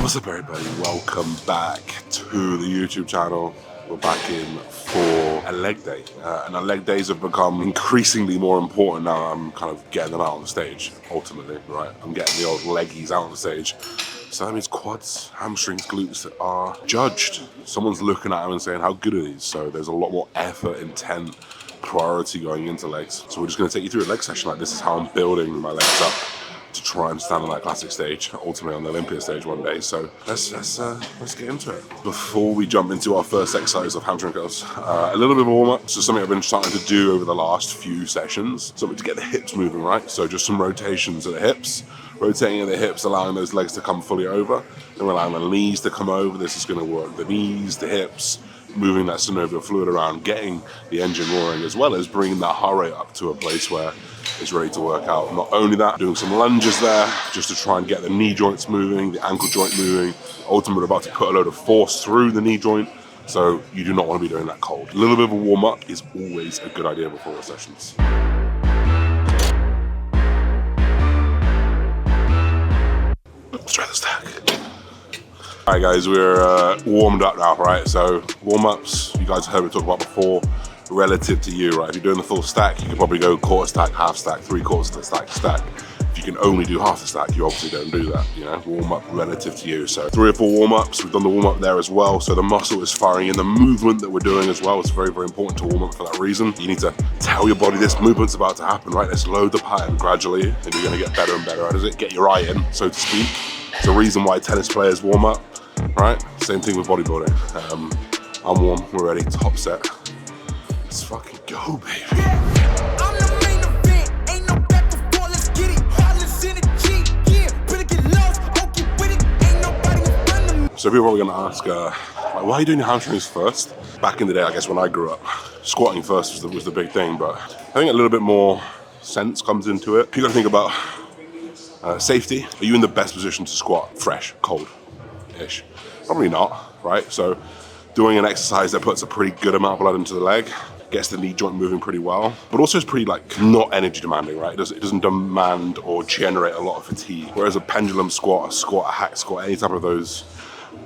What's up everybody, welcome back to the YouTube channel. We're back in for a leg day, and our leg days have become increasingly more important now. I'm kind of getting them out on the stage, ultimately, right? I'm getting the old leggies out on the stage. So that means quads, hamstrings, glutes are judged. Someone's looking at them and saying, how good are these? So there's a lot more effort, intent, priority going into legs. So we're just gonna take you through a leg session. Like, this is how I'm building my legs up to try and stand on that classic stage, ultimately on the Olympia stage one day. So let's get into it. Before we jump into our first exercise of hamstring curls, a little bit of a warm up. So something I've been starting to do over the last few sessions, something to get the hips moving, right? So just some rotations at the hips, rotating at the hips, allowing those legs to come fully over, and allowing the knees to come over. This is going to work the knees, the hips, moving that synovial fluid around, getting the engine roaring, as well as bringing that heart rate up to a place where it's ready to work out. Not only that, doing some lunges there just to try and get the knee joints moving, the ankle joint moving. Ultimately, we're about to put a load of force through the knee joint, so you do not want to be doing that cold. A little bit of a warm up is always a good idea before the sessions. Let's try the stack. All right guys, we're warmed up now, right? So warm-ups, you guys heard me talk about before, relative to you, right? If you're doing the full stack, you can probably go quarter stack, half stack, 3/4 stack, stack. If you can only do half the stack, you obviously don't do that, you know? Warm up relative to you. So 3 or 4 warm-ups, we've done the warm-up there as well. So the muscle is firing in the movement that we're doing as well. It's very, very important to warm up for that reason. You need to tell your body this movement's about to happen, right? Let's load the pattern gradually, and you're gonna get better and better at it. Get your eye in, so to speak. It's the reason why tennis players warm up, right? Same thing with bodybuilding. I'm warm, we're ready, top set. Let's fucking go, baby. So people are probably gonna ask, like, why are you doing your hamstrings first? Back in the day, I guess when I grew up, squatting first was the big thing, but I think a little bit more sense comes into it. You gotta think about safety. Are you in the best position to squat fresh, cold-ish? Probably not, right? So doing an exercise that puts a pretty good amount of blood into the leg, gets the knee joint moving pretty well, but also is pretty like not energy demanding, right? It doesn't demand or generate a lot of fatigue. Whereas a pendulum squat, a hack squat, any type of those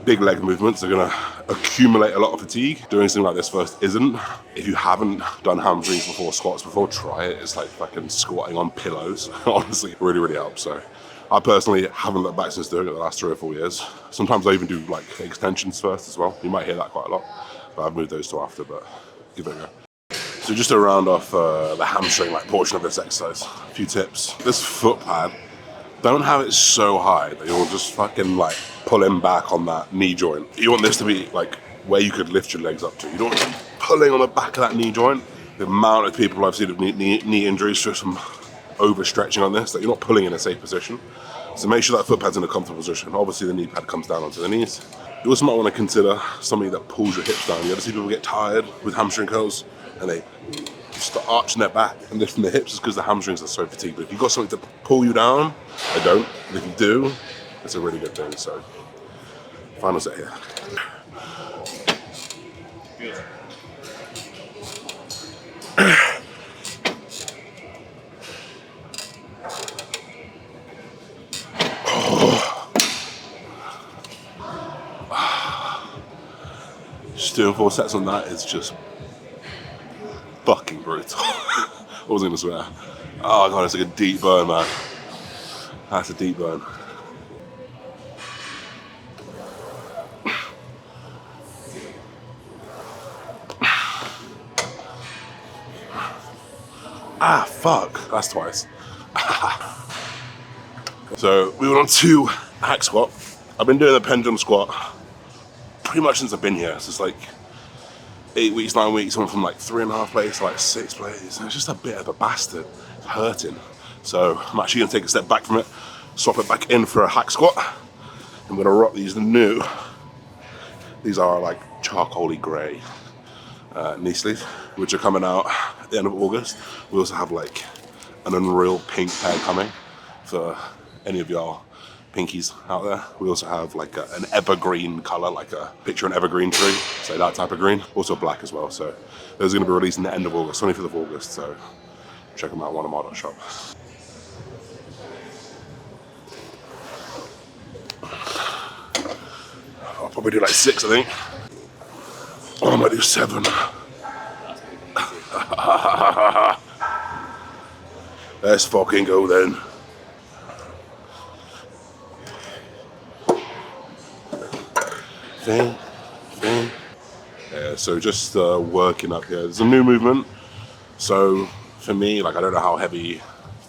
big leg movements are gonna accumulate a lot of fatigue. Doing something like this first isn't. If you haven't done hamstrings before, squats before, try it. It's like fucking squatting on pillows. Honestly, it really, really helps. So I personally haven't looked back since doing it the last 3 or 4 years. Sometimes I even do like extensions first as well. You might hear that quite a lot, but I've moved those to after, but give it a go. So just to round off the hamstring like portion of this exercise, a few tips. This foot pad, don't have it so high that you're just fucking like pulling back on that knee joint. You want this to be like where you could lift your legs up to. You don't want to be pulling on the back of that knee joint. The amount of people I've seen with knee injuries just from overstretching on this, that you're not pulling in a safe position. So make sure that foot pad's in a comfortable position. Obviously the knee pad comes down onto the knees. You also might want to consider something that pulls your hips down. You ever see people get tired with hamstring curls and they start arching their back and lifting their hips? It's because the hamstrings are so fatigued. But if you've got something to pull you down, I don't. But if you do, it's a really good thing. So final set here. Just doing 4 sets on that is just fucking brutal. I wasn't gonna swear. Oh god, it's like a deep burn, man. That's a deep burn. Ah, fuck. That's twice. So we went on to hack squat. I've been doing the pendulum squat pretty much since I've been here. So it's like 8 weeks, 9 weeks, went from like 3.5 plates to like 6 plates. It's just a bit of a bastard. It's hurting. So I'm actually gonna take a step back from it, swap it back in for a hack squat. I'm gonna rock these new. These are like charcoaly gray knee sleeves, which are coming out at the end of August. We also have like an unreal pink pair coming for any of y'all pinkies out there. We also have like an evergreen color, like a picture an evergreen tree, so that type of green. Also black as well. So those are going to be released in the end of August, 25th of August. So check them out, oneofmar.shop. probably do like 6, I think. Oh, I might do 7. Let's fucking go then. Thing. Yeah, so just working up here. There's a new movement. So for me, like I don't know how heavy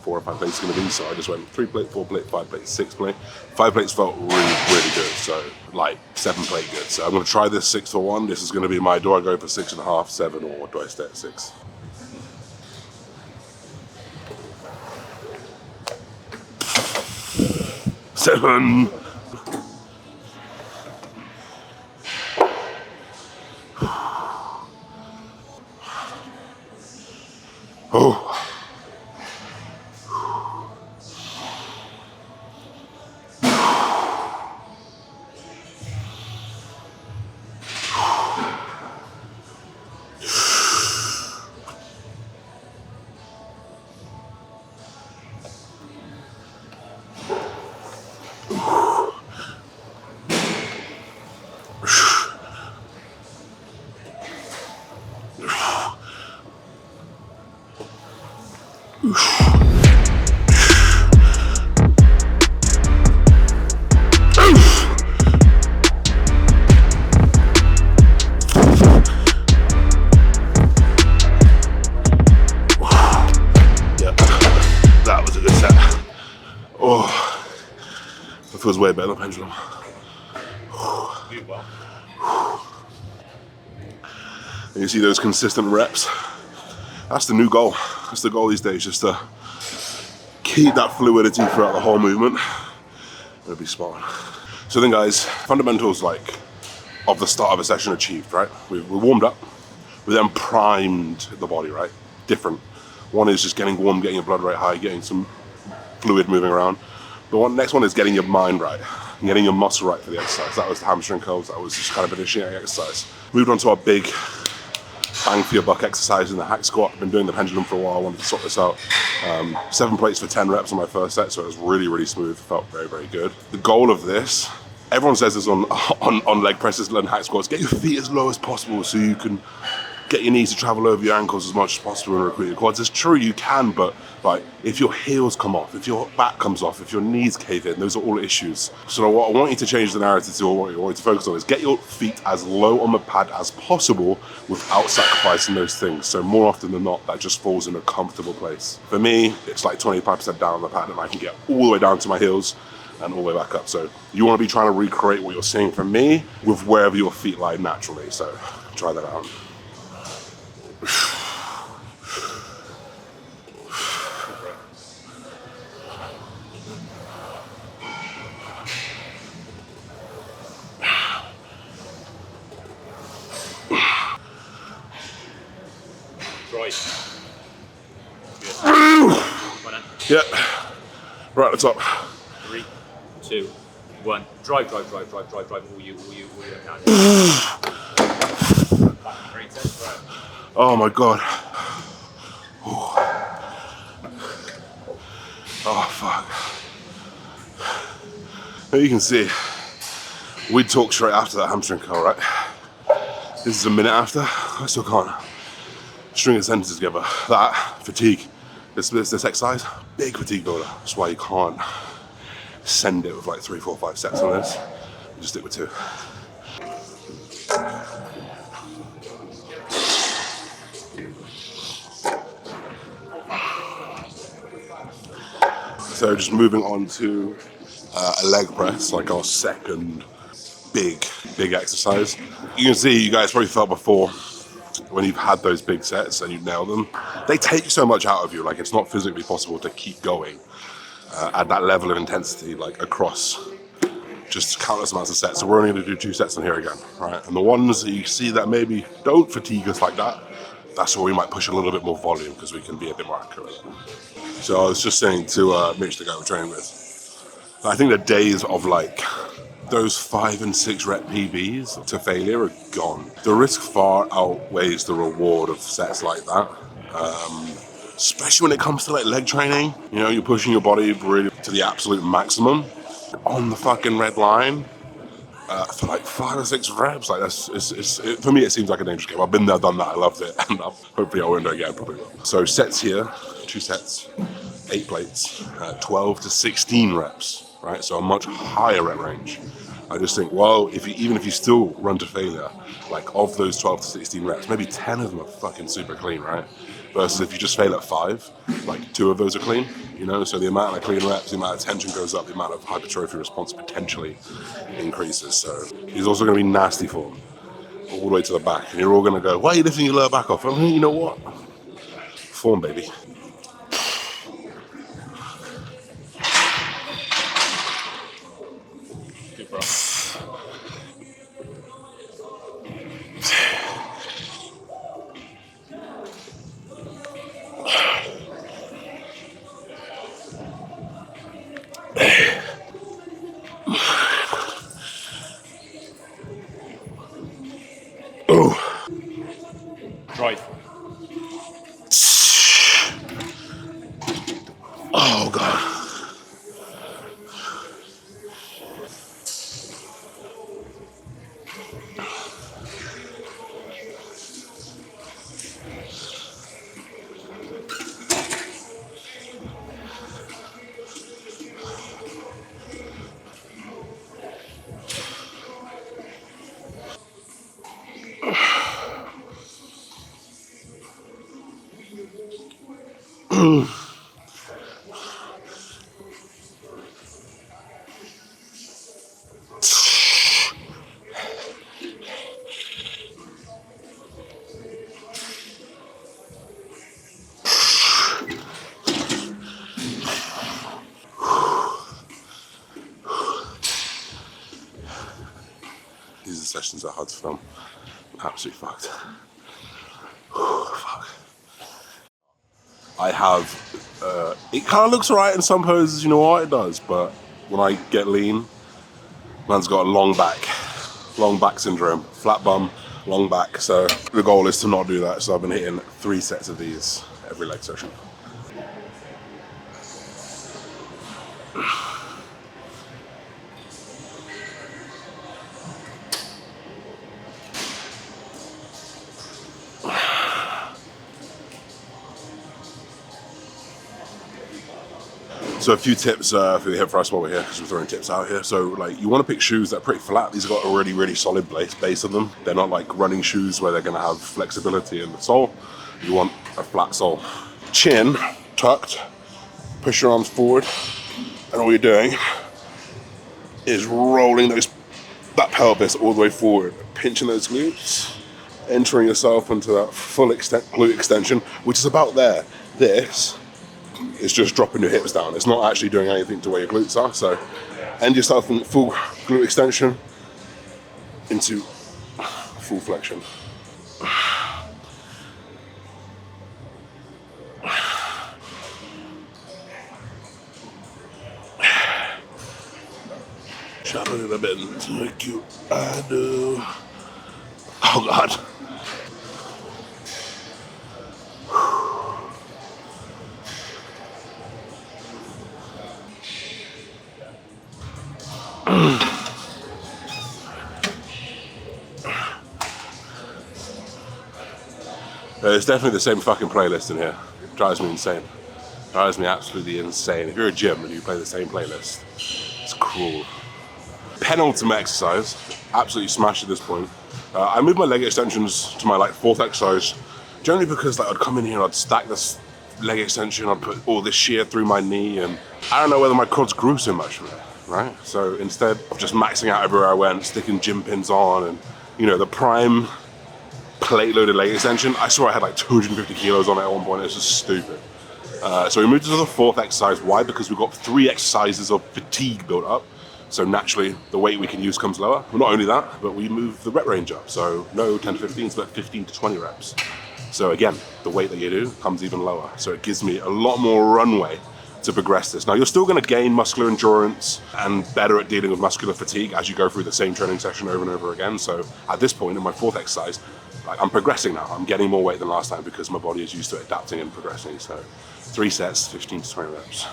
4 or 5 plates is going to be, so I just went 3 plate, 4 plate, 5 plate, 6 plate. 5 plates felt really good, so like 7 plate good. So I'm going to try this 6 for 1. This is going to be my, do I go for 6.5, 7, or do I stay at 6? Seven. Oh. Feels way better than pendulum. And you see those consistent reps? That's the new goal. That's the goal these days, just to keep that fluidity throughout the whole movement. It'll be spot on. So then guys, fundamentals like of the start of a session achieved, right? We warmed up, we then primed the body, right? Different. One is just getting warm, getting your blood rate high, getting some fluid moving around. The next one is getting your mind right, and getting your muscle right for the exercise. That was the hamstring curls, that was just kind of initiating exercise. Moved on to our big bang for your buck exercise in the hack squat. I've been doing the pendulum for a while, I wanted to sort this out. 7 plates for 10 reps on my first set, so it was really smooth, felt very good. The goal of this, everyone says this on leg presses and hack squats, get your feet as low as possible so you can get your knees to travel over your ankles as much as possible and recruit your quads. It's true, you can, but like if your heels come off, if your back comes off, if your knees cave in, those are all issues. So what I want you to change the narrative to, or what I want you to focus on, is get your feet as low on the pad as possible without sacrificing those things. So more often than not, that just falls in a comfortable place. For me, it's like 25% down on the pad and I can get all the way down to my heels and all the way back up. So you want to be trying to recreate what you're seeing from me with wherever your feet lie naturally. So try that out. Yeah, right at the top. 3, 2, 1. Drive. All you. Very intense, right? Oh my god. Oh fuck. You can see, we talked straight after that hamstring curl, right? This is a minute after. I still can't string a sentence together. That fatigue. This exercise, big fatigue builder. That's why you can't send it with like 3, 4, 5 sets on this. You just stick with 2. So just moving on to a leg press, like our second big exercise. You can see, you guys probably felt before, when you've had those big sets and you nail them, they take so much out of you. Like it's not physically possible to keep going at that level of intensity, like across just countless amounts of sets. So we're only going to do 2 sets on here again, right? And the ones that you see that maybe don't fatigue us like that, that's where we might push a little bit more volume because we can be a bit more accurate. So I was just saying to Mitch, the guy we're training with, I think the days of like those 5 and 6 rep PBs to failure are gone. The risk far outweighs the reward of sets like that. Especially when it comes to like leg training, you know, you're pushing your body really to the absolute maximum. On the fucking red line, for like 5 or 6 reps. Like for me, it seems like a dangerous game. I've been there, done that. I loved it, and hopefully I won't do it again. Probably will. So sets here, 2 sets, 8 plates, 12 to 16 reps. Right, so a much higher rep range. I just think, well, even if you still run to failure, like of those 12 to 16 reps, maybe 10 of them are fucking super clean, right? Versus if you just fail at 5, like 2 of those are clean, you know? So the amount of clean reps, the amount of tension goes up, the amount of hypertrophy response potentially increases. So he's also going to be nasty form all the way to the back. And you're all going to go, why are you lifting your lower back off? I mean, you know what? Form, baby. Good, bro. Oh. Drive. Oh, God. These are sessions that are hard to film. I'm absolutely fucked. Fuck. I have, it kind of looks right in some poses, you know what, it does, but when I get lean, man's got a long back syndrome, flat bum, long back, so the goal is to not do that, so I've been hitting 3 sets of these every leg session. So a few tips for the hip thrust while we're here, because we're throwing tips out here. So like, you want to pick shoes that are pretty flat. These have got a really, really solid base on them. They're not like running shoes where they're going to have flexibility in the sole. You want a flat sole. Chin tucked, push your arms forward, and all you're doing is rolling that pelvis all the way forward, pinching those glutes, entering yourself into that full glute extension, which is about there. This is just dropping your hips down. It's not actually doing anything to where your glutes are. So end yourself in full glute extension into full flexion. Shut a little bit to make you I do. Oh God. It's definitely the same fucking playlist in here. Drives me insane. Drives me absolutely insane. If you're a gym and you play the same playlist, it's cruel. Penultimate exercise, absolutely smashed at this point. I moved my leg extensions to my like 4th exercise, generally because like I'd come in here and I'd stack this leg extension, I'd put all this shear through my knee, and I don't know whether my quads grew so much from it, right? So instead of just maxing out everywhere I went, sticking gym pins on, and you know, the prime plate loaded leg extension, I saw I had like 250 kilos on it at one point. It's just stupid. So we moved to the 4th exercise. Why? Because we've got 3 exercises of fatigue built up. So naturally, the weight we can use comes lower. Well, not only that, but we move the rep range up. So no 10 to 15s, but 15 to 20 reps. So again, the weight that you do comes even lower. So it gives me a lot more runway to progress this. Now, you're still going to gain muscular endurance and better at dealing with muscular fatigue as you go through the same training session over and over again. So at this point in my 4th exercise, like, I'm progressing now. I'm getting more weight than last time because my body is used to adapting and progressing. So 3 sets, 15 to 20 reps.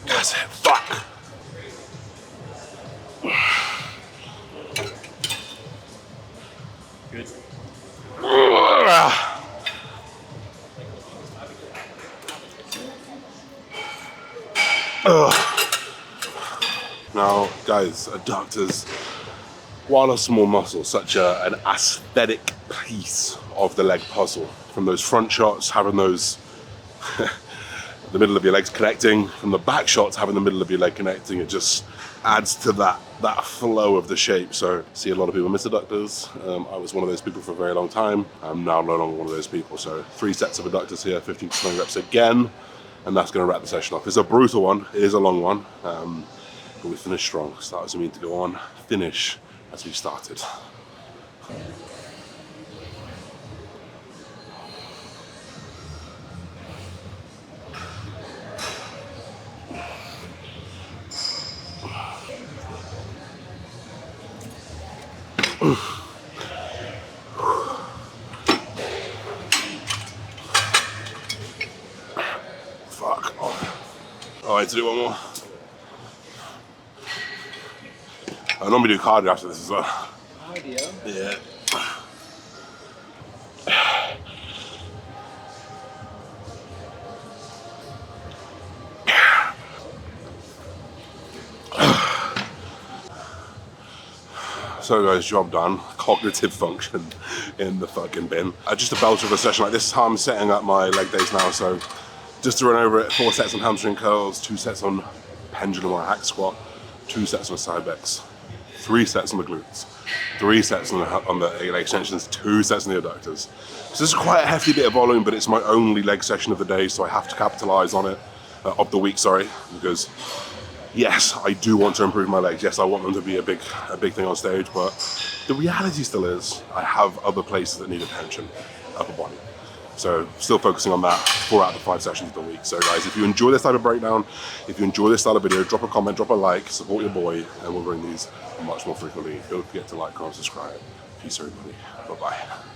That's it. Fuck. Good. Now, guys, adductors, while a small muscle, such an aesthetic piece of the leg puzzle. From those front shots, having those the middle of your legs connecting, from the back shots, having the middle of your leg connecting, it just adds to that flow of the shape. So, see a lot of people miss adductors. I was one of those people for a very long time. I'm now no longer one of those people. So, 3 sets of adductors here, 15 to 20 reps again, and that's going to wrap the session off. It's a brutal one. It is a long one, but we finished strong. So that was mean to go on, finish as we started. Fuck. Oh, I need to do one more. I normally do cardio after this as well. Cardio? Yeah. So guys, job done. Cognitive function in the fucking bin. Just a belter of a session. Like, this is how I'm setting up my leg days now. So just to run over it, 4 sets on hamstring curls, 2 sets on pendulum or hack squat, 2 sets on side bends, 3 sets on the glutes, 3 sets on the leg extensions, 2 sets on the adductors. So this is quite a hefty bit of volume, but it's my only leg session of the day, so I have to capitalize on it, of the week, sorry, because yes, I do want to improve my legs. Yes, I want them to be a big thing on stage, but the reality still is I have other places that need attention, upper body. So still focusing on that 4 out of the 5 sessions of the week. So guys, if you enjoy this type of breakdown, if you enjoy this style of video, drop a comment, drop a like, support your boy, and we'll bring these much more frequently. Don't forget to like, comment, subscribe. Peace everybody. Bye-bye.